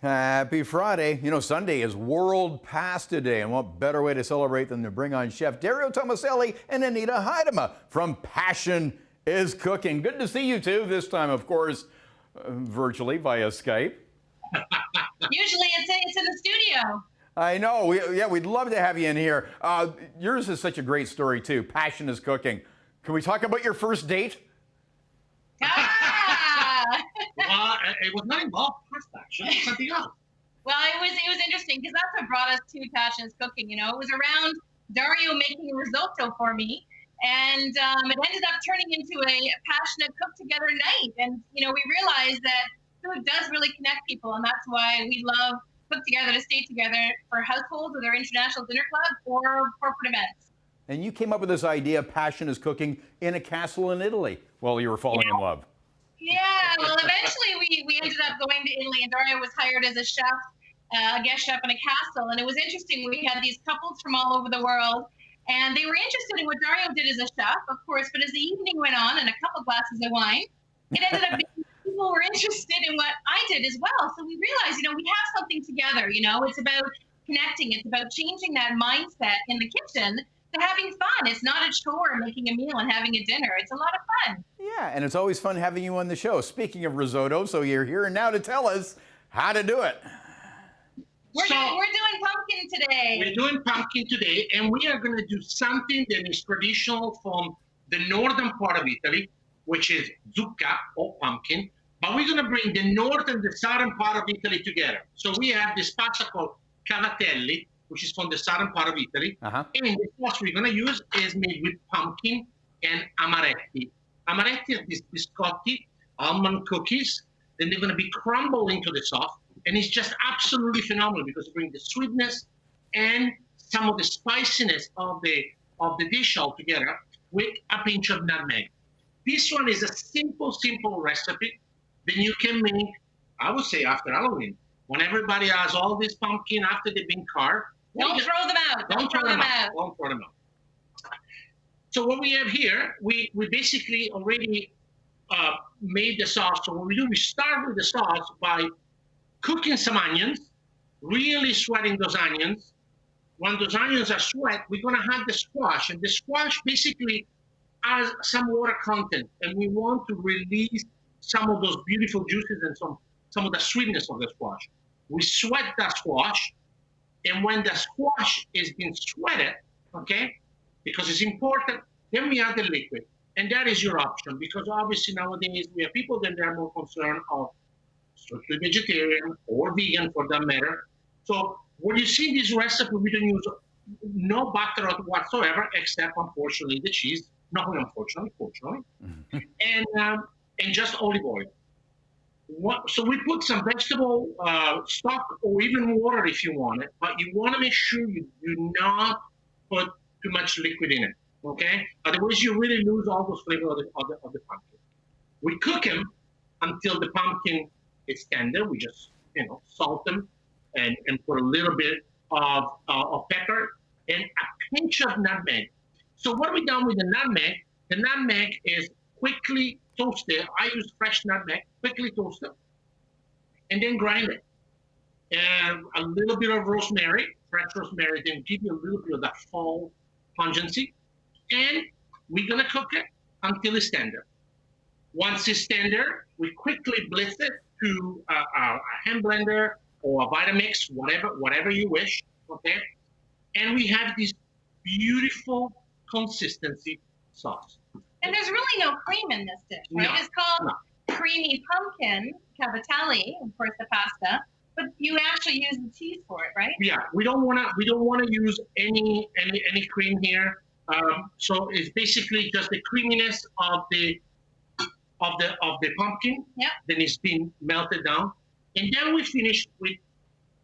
Happy Friday. You know, Sunday is World Pasta Day, and what better way to celebrate than to bring on Chef Dario Tomaselli and Anita Heidema from Passion is Cooking. Good to see you two, this time, of course, virtually via Skype. Usually it's in the studio. I know. We'd love to have you in here. Yours is such a great story, too. Passion is Cooking. Can we talk about your first date? Ah! It was not involved pasta, actually, something else. Well, it was interesting because that's what brought us to Passion is Cooking. You know, it was around Dario making a risotto for me, and it ended up turning into a passionate cook together night. And you know, we realized that food does really connect people, and that's why we love Cook Together to stay together for households or their international dinner club or corporate events. And you came up with this idea, Passion is Cooking, in a castle in Italy while you were falling in love. Yeah, well, eventually we ended up going to Italy, and Dario was hired as a chef, a guest chef in a castle. And it was interesting. We had these couples from all over the world, and they were interested in what Dario did as a chef, of course. But as the evening went on, and a couple glasses of wine, it ended up being people were interested in what I did as well. So we realized, you know, we have something together. You know, it's about connecting. It's about changing that mindset in the kitchen to having fun. It's not a chore making a meal and having a dinner. It's a lot of fun. Yeah, and it's always fun having you on the show. Speaking of risotto, so you're here now to tell us how to do it. We're doing pumpkin today. We're doing pumpkin today, and we are going to do something that is traditional from the northern part of Italy, which is zucca or pumpkin. But we're going to bring the north and the southern part of Italy together. So we have this pasta called cavatelli, which is from the southern part of Italy. And the sauce we're going to use is made with pumpkin and amaretti. Amaretti are these biscotti, almond cookies. Then they're going to be crumbled into the sauce. And it's just absolutely phenomenal because it brings the sweetness and some of the spiciness of the dish all together with a pinch of nutmeg. This one is a simple recipe that you can make, I would say, after Halloween. When everybody has all this pumpkin after they've been carved. Don't throw them out. Don't throw them out. Don't throw them out. So what we have here, we basically already made the sauce. So what we do, we start with the sauce by cooking some onions, really sweating those onions. When those onions are sweat, we're going to have the squash. And the squash basically has some water content. And we want to release some of those beautiful juices and some of the sweetness of the squash. We sweat that squash. And when the squash is being sweated, okay, because it's important, then we add the liquid. And that is your option, because obviously nowadays we have people that are more concerned of strictly vegetarian or vegan for that matter. So when you see this recipe, we don't use no butter whatsoever, except unfortunately the cheese. Not unfortunately, fortunately. And just olive oil. So we put some vegetable stock or even water if you want it, but you want to make sure you do not put too much liquid in it, okay? Otherwise, you really lose all those flavor of the pumpkin. We cook them until the pumpkin is tender. We just, salt them and put a little bit of pepper and a pinch of nutmeg. So what we done with the nutmeg? The nutmeg is quickly toasted. I use fresh nutmeg, quickly toasted, and then grind it. And a little bit of rosemary, fresh rosemary, then give you a little bit of that fall pungency. And we're gonna cook it until it's tender. Once it's tender, we quickly blitz it to a hand blender or a Vitamix, whatever you wish, okay? And we have this beautiful consistency sauce. And there's really no cream in this dish, right? No, it's called creamy pumpkin cavatelli, of course, the pasta. But you actually use the cheese for it, right? Yeah, we don't wanna use any cream here. So it's basically just the creaminess of the pumpkin. Yeah. Then it's been melted down, and then we finish with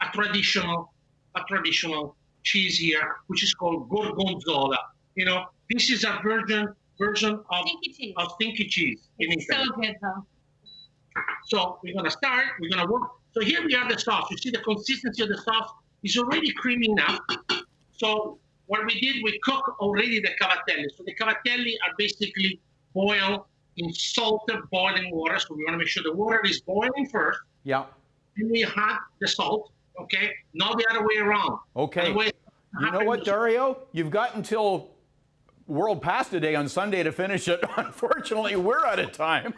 a traditional cheese here, which is called gorgonzola. This is a version of stinky cheese in Italy. So good though. So we're gonna start. We're gonna work. So here we have the sauce. You see the consistency of the sauce is already creamy enough. So what we did, we cook already the cavatelli. So the cavatelli are basically boiled in salted boiling water. So we want to make sure the water is boiling first. Yeah. then we add the salt. Okay, not the other way around. Okay. Otherwise, You know what, Dario? You've got until World Pasta Day on Sunday to finish it. Unfortunately, we're out of time.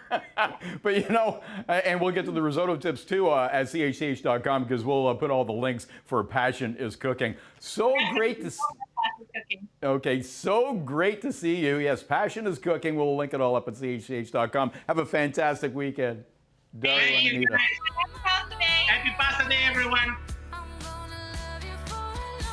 But you know, and we'll get to the risotto tips too at chch.com because we'll put all the links for Passion is Cooking. So great to see. Okay, so great to see you. Yes, Passion is Cooking. We'll link it all up at chch.com. Have a fantastic weekend. Dario and Anita. Happy Pasta Day. Happy Pasta Day, everyone.